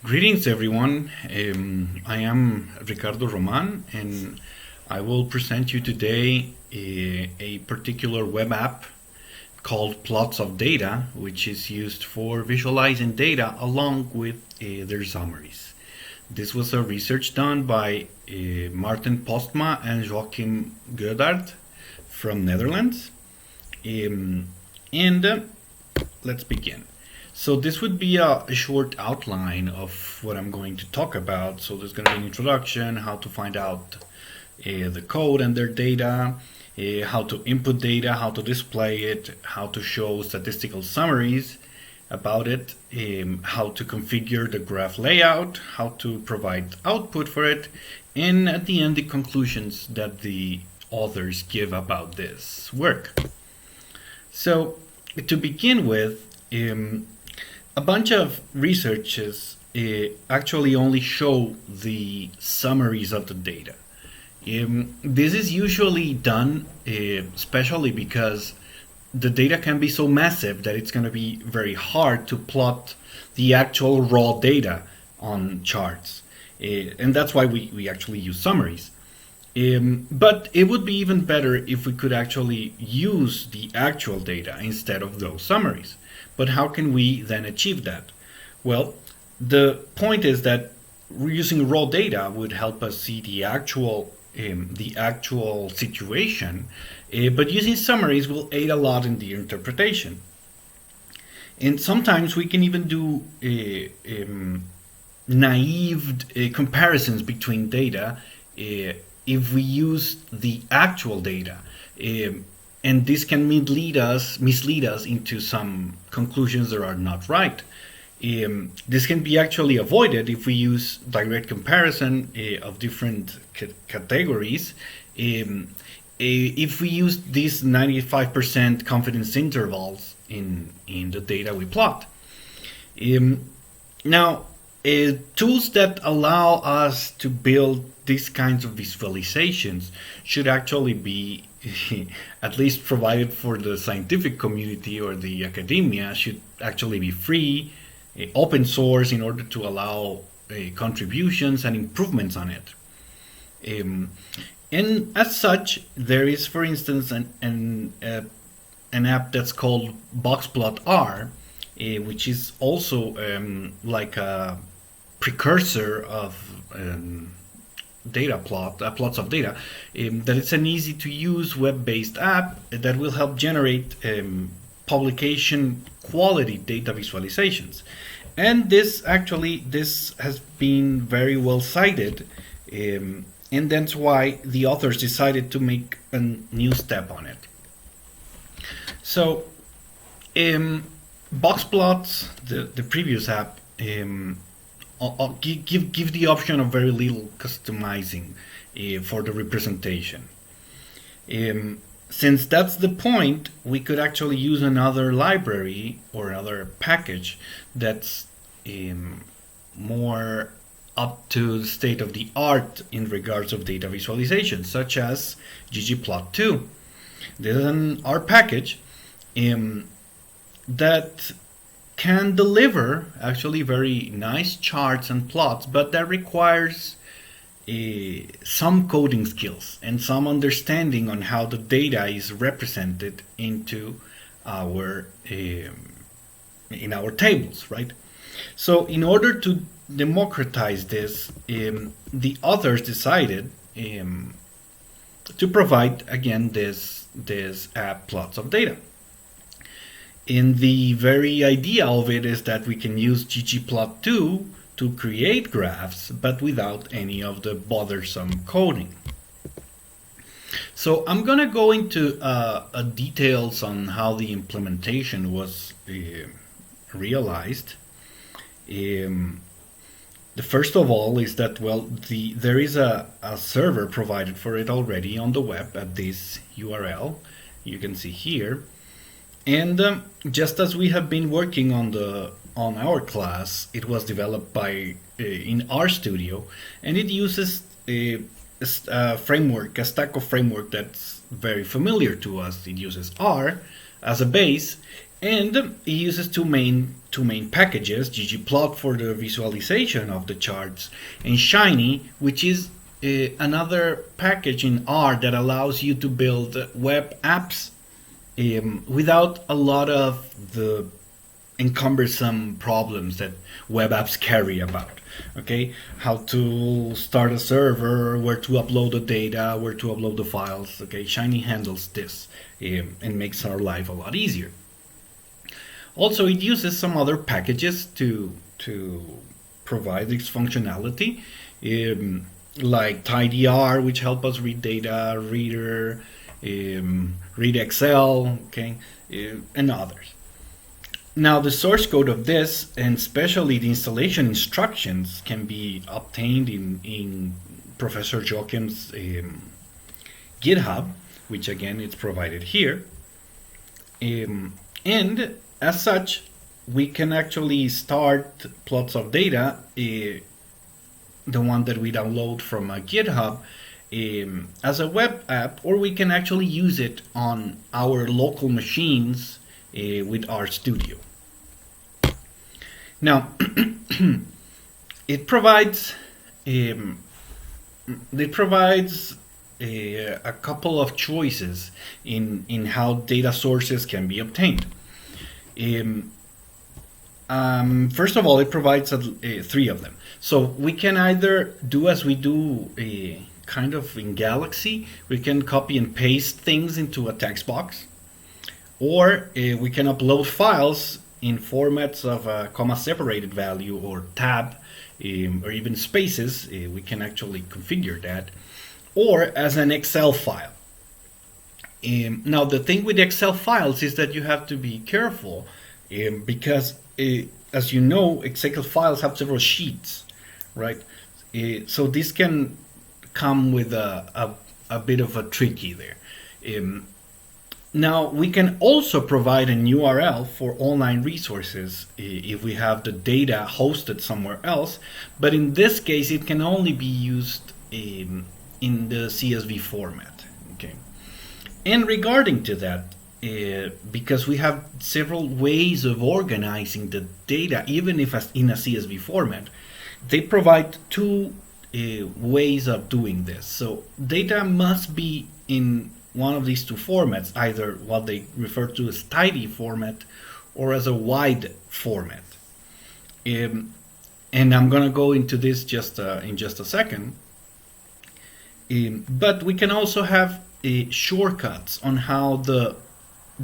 Greetings, everyone. I am Ricardo Roman, and I will present you today a particular web app called PlotsOfData, which is used for visualizing data along with their summaries. This was a research done by Martin Postma and Joachim Godard from Netherlands. Let's begin. So this would be a short outline of what I'm going to talk about. So there's going to be an introduction, how to find out the code and their data, how to input data, how to display it, how to show statistical summaries about it, how to configure the graph layout, how to provide output for it, and at the end the conclusions that the authors give about this work. So to begin with, a bunch of researches actually only show the summaries of the data. This is usually done especially because the data can be so massive that it's going to be very hard to plot the actual raw data on charts. And that's why we actually use summaries. But it would be even better if we could actually use the actual data instead of those summaries. But how can we then achieve that? Well, the point is that using raw data would help us see the actual situation, but using summaries will aid a lot in the interpretation. And sometimes we can even do naive comparisons between data if we use the actual data. And this can mislead us into some conclusions that are not right. This can be actually avoided if we use direct comparison of different categories. If we use these 95% confidence intervals in the data we plot. Now, tools that allow us to build these kinds of visualizations should actually be at least provided for the scientific community or the academia, should actually be free, open source, in order to allow contributions and improvements on it. And as such, there is, for instance, an app that's called BoxPlotR, which is also like a precursor of plots of data, that it's an easy to use web-based app that will help generate publication quality data visualizations. And this has been very well cited, and that's why the authors decided to make a new step on it. So BoxPlots, the previous app, give the option of very little customizing for the representation. Since that's the point, we could actually use another library or another package that's more up to the state of the art in regards of data visualization, such as ggplot2. This is an R package that can deliver actually very nice charts and plots, but that requires some coding skills and some understanding on how the data is represented into our in our tables, right? So in order to democratize this, the authors decided to provide again this app PlotsOfData. And the very idea of it is that we can use ggplot2 to create graphs, but without any of the bothersome coding. So I'm going to go into details on how the implementation was realized. The first of all is that, well, there is a server provided for it already on the web at this URL you can see here. And just as we have been working on our class, it was developed by in RStudio, and it uses a framework, a stack of framework that's very familiar to us. It uses R as a base, And it uses two main packages: ggplot for the visualization of the charts, and Shiny, which is another package in R that allows you to build web apps without a lot of the encumbersome problems that web apps carry about. Okay, how to start a server, where to upload the data, where to upload the files. Okay, Shiny handles this and makes our life a lot easier. Also, it uses some other packages to provide this functionality, like tidyr, which help us read data, reader, read Excel, okay, and others. Now, the source code of this, and especially the installation instructions, can be obtained in Professor Joachim's GitHub, which again is provided here. And as such, we can actually start PlotsOfData, the one that we download from GitHub, as a web app, or we can actually use it on our local machines with RStudio. Now, it provides a couple of choices in how data sources can be obtained. First of all, it provides three of them. So we can either do as we do kind of in Galaxy, we can copy and paste things into a text box, or we can upload files in formats of a comma-separated value or tab, or even spaces. We can actually configure that, or as an Excel file. Now, the thing with Excel files is that you have to be careful because, as you know, Excel files have several sheets, right? So this can come with a bit of a tricky there. Now, we can also provide an URL for online resources if we have the data hosted somewhere else, but in this case, it can only be used in the CSV format. Okay. And regarding to that, because we have several ways of organizing the data, even if in a CSV format, they provide two ways of doing this. So data must be in one of these two formats, either what they refer to as tidy format or as a wide format. And I'm going to go into this in just a second. But we can also have shortcuts on how the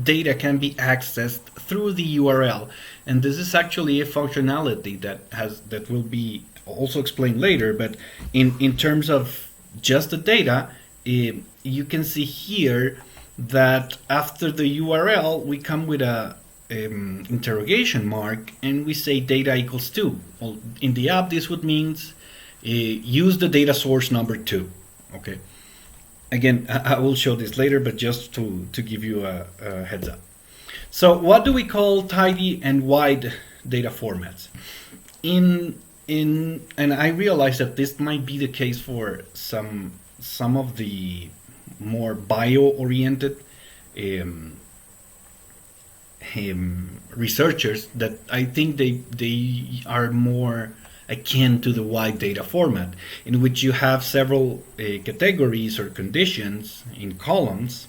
data can be accessed through the URL, and this is actually a functionality that will be also explained later. But in terms of just the data, you can see here that after the URL we come with a interrogation mark, and we say data equals 2. Well, in the app this would means use the data source number 2. Okay. Again, I will show this later, but just to give you a heads up. So what do we call tidy and wide data formats? And I realize that this might be the case for some of the more bio-oriented researchers, that I think they are more akin to the wide data format, in which you have several categories or conditions in columns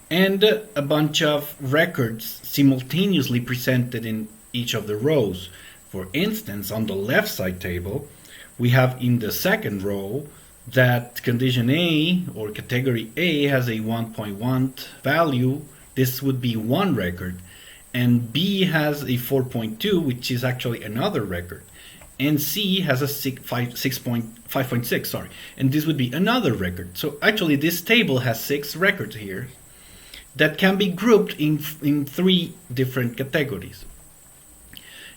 and a bunch of records simultaneously presented in each of the rows. For instance, on the left side table, we have in the second row that condition A or category A has a 1.1 value. This would be one record, and B has a 4.2, which is actually another record, and C has a 5.6, sorry, and this would be another record. So actually this table has 6 records here that can be grouped in 3 different categories.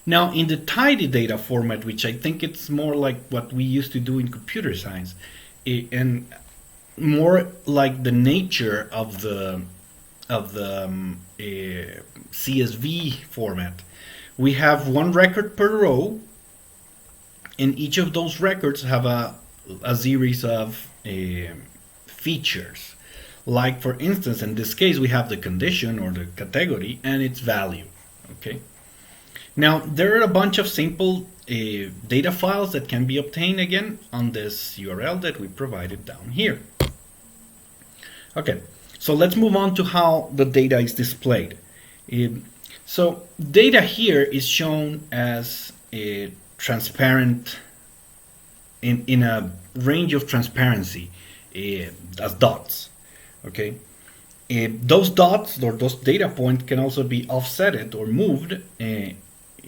Now, in the tidy data format, which I think it's more like what we used to do in computer science, and more like the nature of the CSV format, we have one record per row, and each of those records have a series of features. Like for instance, in this case, we have the condition or the category and its value. Okay. Now there are a bunch of simple data files that can be obtained again on this URL that we provided down here. Okay, so let's move on to how the data is displayed. So data here is shown as a transparent in a range of transparency as dots. Okay, those dots or those data points can also be offsetted or moved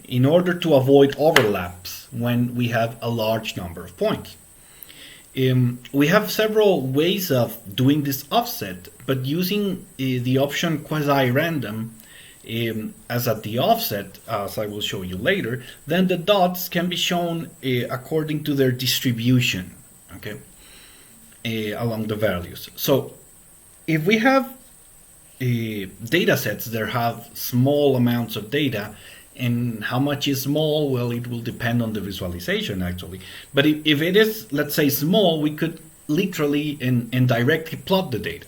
in order to avoid overlaps when we have a large number of points. We have several ways of doing this offset, but using the option quasi-random as at the offset, as I will show you later, then the dots can be shown according to their distribution, okay, along the values. So if we have data sets that have small amounts of data, and how much is small? Well, it will depend on the visualization actually. But if it is, let's say, small, we could literally and directly plot the data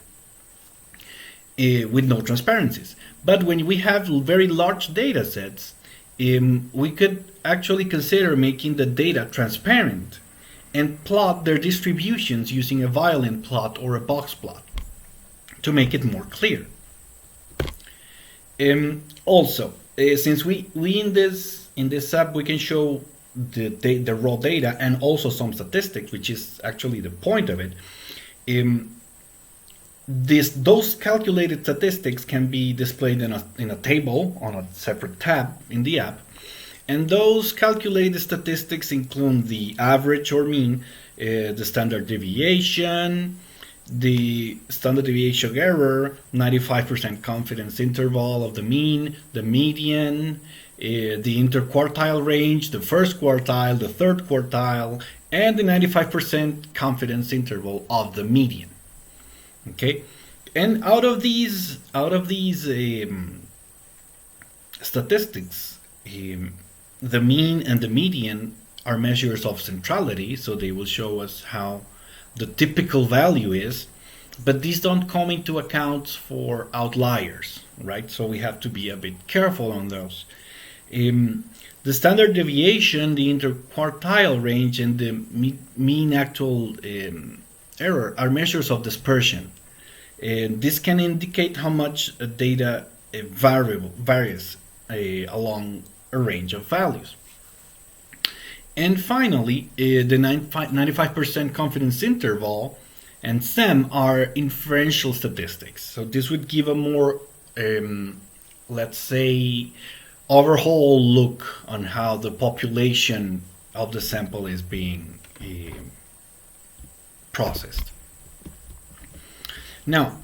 with no transparencies. But when we have very large data sets, we could actually consider making the data transparent and plot their distributions using a violin plot or a box plot to make it more clear. Also, since we in this app we can show the raw data and also some statistics, which is actually the point of it. Those calculated statistics can be displayed in a table on a separate tab in the app, and those calculated statistics include the average or mean, the standard deviation, the standard deviation error, 95% confidence interval of the mean, the median, the interquartile range, the first quartile, the third quartile, and the 95% confidence interval of the median. Okay, and out of these statistics, the mean and the median are measures of centrality, so they will show us how the typical value is, but these don't come into account for outliers, right? So we have to be a bit careful on those. The standard deviation, the interquartile range, and the mean actual error are measures of dispersion. This can indicate how much data varies along a range of values. And finally, the 95% confidence interval and SEM are inferential statistics. So this would give a more, let's say, overall look on how the population of the sample is being processed. Now,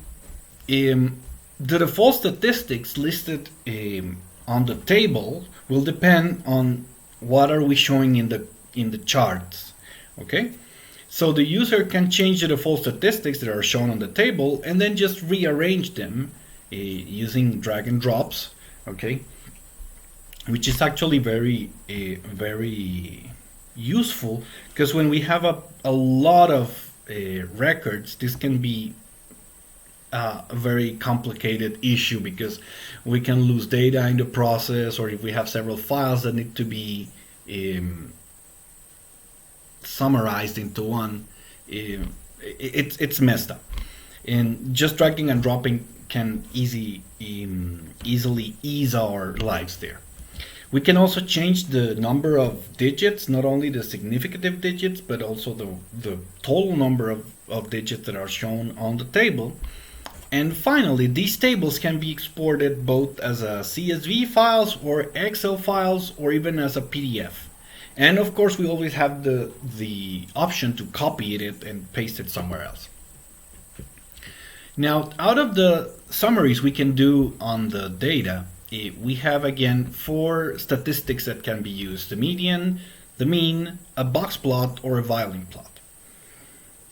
the default statistics listed on the table will depend on what are we showing in the charts. Okay, so the user can change the default statistics that are shown on the table and then just rearrange them using drag and drops. Okay, which is actually very useful, because when we have a lot of records, this can be a very complicated issue, because we can lose data in the process, or if we have several files that need to be summarized into one, it's messed up. And just dragging and dropping can easily ease our lives there. We can also change the number of digits, not only the significative digits, but also the total number of digits that are shown on the table. And finally, these tables can be exported both as a CSV files or Excel files, or even as a PDF. And of course, we always have the option to copy it and paste it somewhere else. Now, out of the summaries we can do on the data, we have again 4 statistics that can be used: the median, the mean, a box plot, or a violin plot.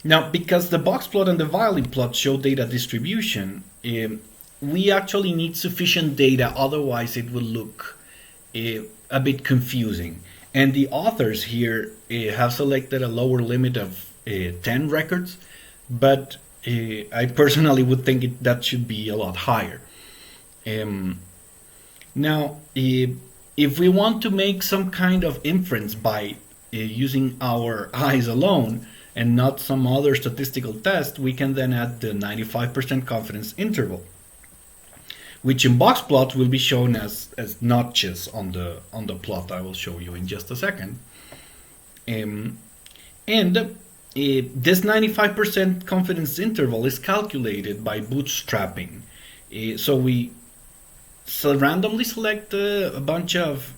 Now, because the box plot and the violin plot show data distribution, we actually need sufficient data, otherwise it will look a bit confusing. And the authors here have selected a lower limit of 10 records, but I personally would think that should be a lot higher. Now, if we want to make some kind of inference by using our eyes alone and not some other statistical test, we can then add the 95% confidence interval, which in box plots will be shown as notches on the plot I will show you in just a second. This 95% confidence interval is calculated by bootstrapping. So we randomly select a bunch of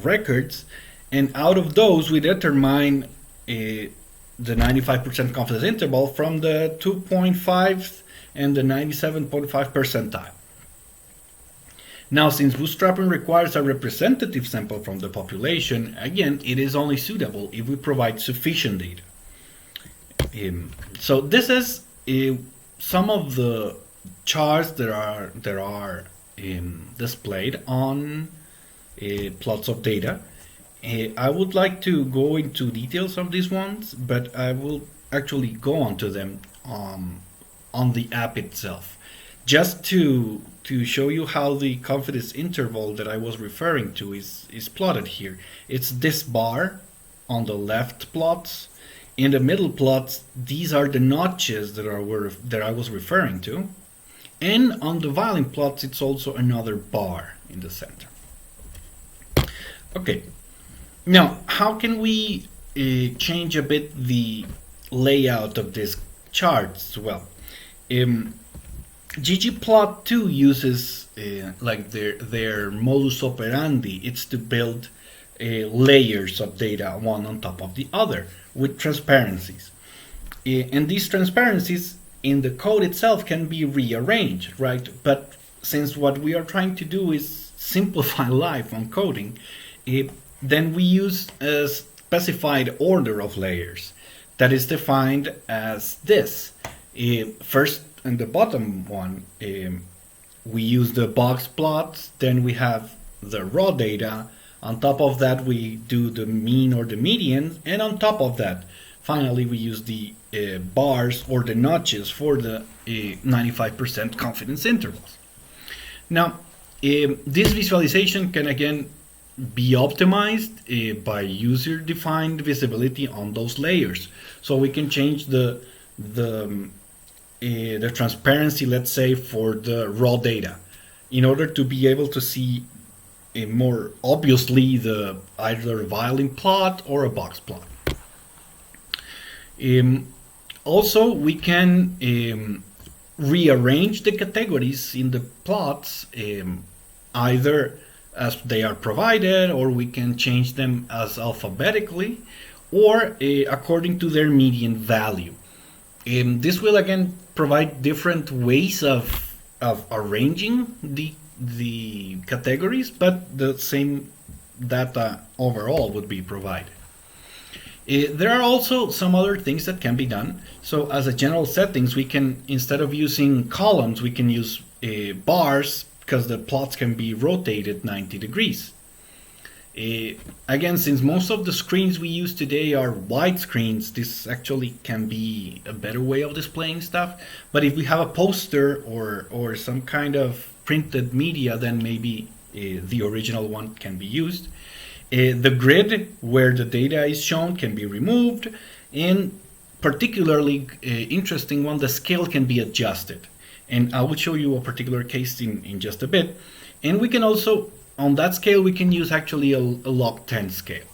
records, and out of those we determine the 95% confidence interval from the 2.5 and the 97.5 percentile. Now, since bootstrapping requires a representative sample from the population, again, it is only suitable if we provide sufficient data. So this is some of the charts that are displayed on PlotsOfData. I would like to go into details of these ones, but I will actually go onto them on the app itself, just to show you how the confidence interval that I was referring to is plotted here. It's this bar on the left plots. In the middle plots, these are the notches that I was referring to. And on the violin plots, it's also another bar in the center. Okay, now how can we change a bit the layout of these charts? Well, ggplot2 uses like their modus operandi. It's to build layers of data one on top of the other with transparencies, and these transparencies in the code itself can be rearranged, right? But since what we are trying to do is simplify life on coding, then we use a specified order of layers that is defined as this. First, in the bottom one, we use the box plots, then we have the raw data. On top of that, we do the mean or the median, and on top of that, finally, we use the bars or the notches for the 95% confidence intervals. Now, this visualization can again be optimized by user-defined visibility on those layers. So we can change the transparency, let's say, for the raw data, in order to be able to see more obviously either a violin plot or a box plot. Also, we can rearrange the categories in the plots either as they are provided, or we can change them as alphabetically, or according to their median value. This will again provide different ways of arranging the categories, but the same data overall would be provided. There are also some other things that can be done. So as a general settings, we can, instead of using columns, we can use bars, because the plots can be rotated 90 degrees. Again, since most of the screens we use today are wide screens, this actually can be a better way of displaying stuff. But if we have a poster or some kind of printed media, then maybe the original one can be used. The grid where the data is shown can be removed, and particularly interesting one, the scale can be adjusted. And I will show you a particular case in just a bit. And we can also, on that scale, we can use actually a log 10 scale.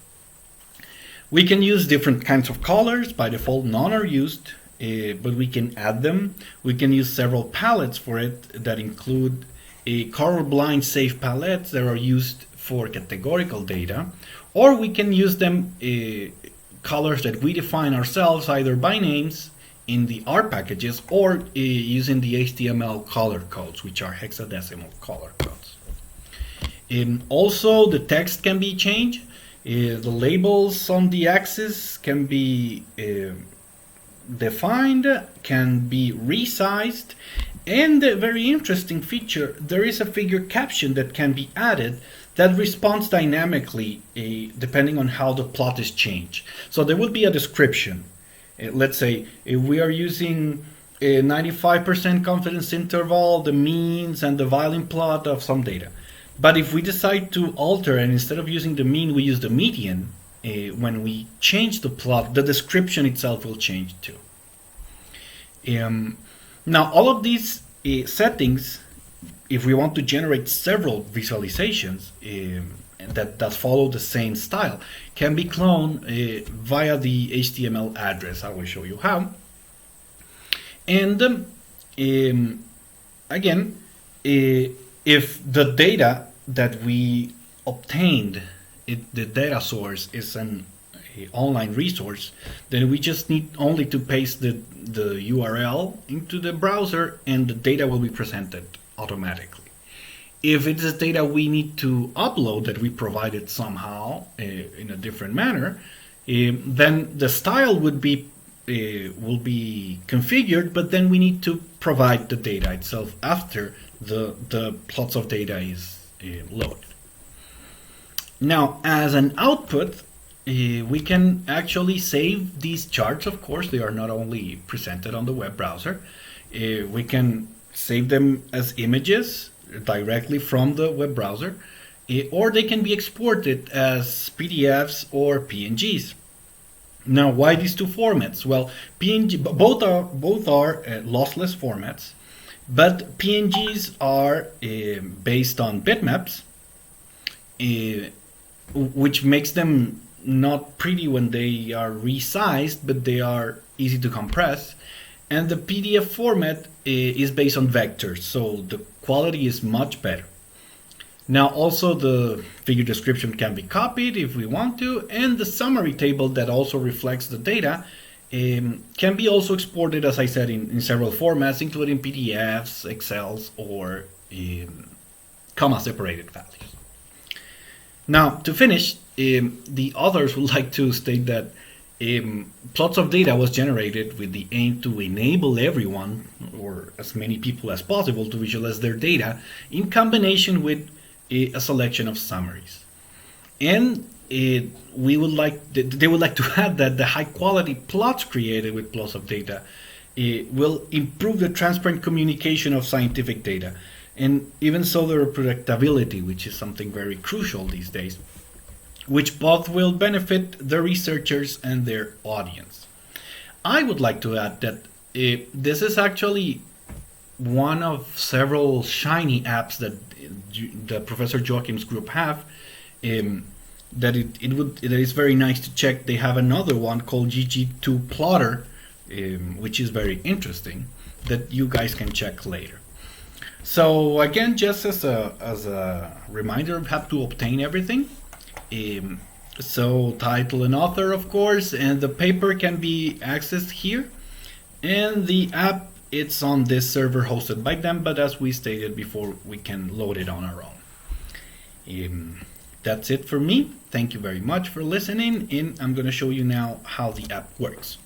We can use different kinds of colors. By default, none are used, but we can add them. We can use several palettes for it that include colorblind safe palettes that are used for categorical data, or we can use them colors that we define ourselves either by names in the R packages or using the HTML color codes, which are hexadecimal color codes. Also, the text can be changed. The labels on the axis can be defined, can be resized, and a very interesting feature, there is a figure caption that can be added that responds dynamically depending on how the plot is changed. So there will be a description, Let's say if we are using a 95% confidence interval, the means, and the volume plot of some data. But if we decide to alter and instead of using the mean, we use the median, when we change the plot, the description itself will change too. Now, all of these settings, if we want to generate several visualizations that follow the same style, can be cloned via the HTML address. I will show you how. And again, if the data that we obtained, the data source is an online resource, then we just need only to paste the URL into the browser and the data will be presented automatically. If it is data we need to upload that we provided somehow in a different manner, then the style will be configured, but then we need to provide the data itself after the plots of data is loaded. Now, as an output, we can actually save these charts. Of course, they are not only presented on the web browser. We can save them as images directly from the web browser, or they can be exported as PDFs or PNGs. Now, why these two formats? Well, PNG, both are lossless formats, but PNGs are based on bitmaps, which makes them not pretty when they are resized, but they are easy to compress. And the PDF format is based on vectors, so the quality is much better. Now, also the figure description can be copied if we want to, and the summary table that also reflects the data can be also exported, as I said, in several formats, including PDFs, Excels, or comma-separated values. Now, to finish, the authors would like to state that Plots of Data was generated with the aim to enable everyone, or as many people as possible, to visualize their data in combination with a selection of summaries. And they would like to add that the high quality plots created with Plots of Data will improve the transparent communication of scientific data, and even so the reproducibility, which is something very crucial these days, which both will benefit the researchers and their audience. I would like to add that this is actually one of several shiny apps that the Professor Joachim's group have, that is very nice to check. They have another one called GG2 Plotter, which is very interesting, that you guys can check later. So again, just as a reminder, you have to obtain everything. So title and author, of course, and the paper can be accessed here, and the app, it's on this server hosted by them, but as we stated before, we can load it on our own. That's it for me. Thank you very much for listening, and I'm going to show you now how the app works.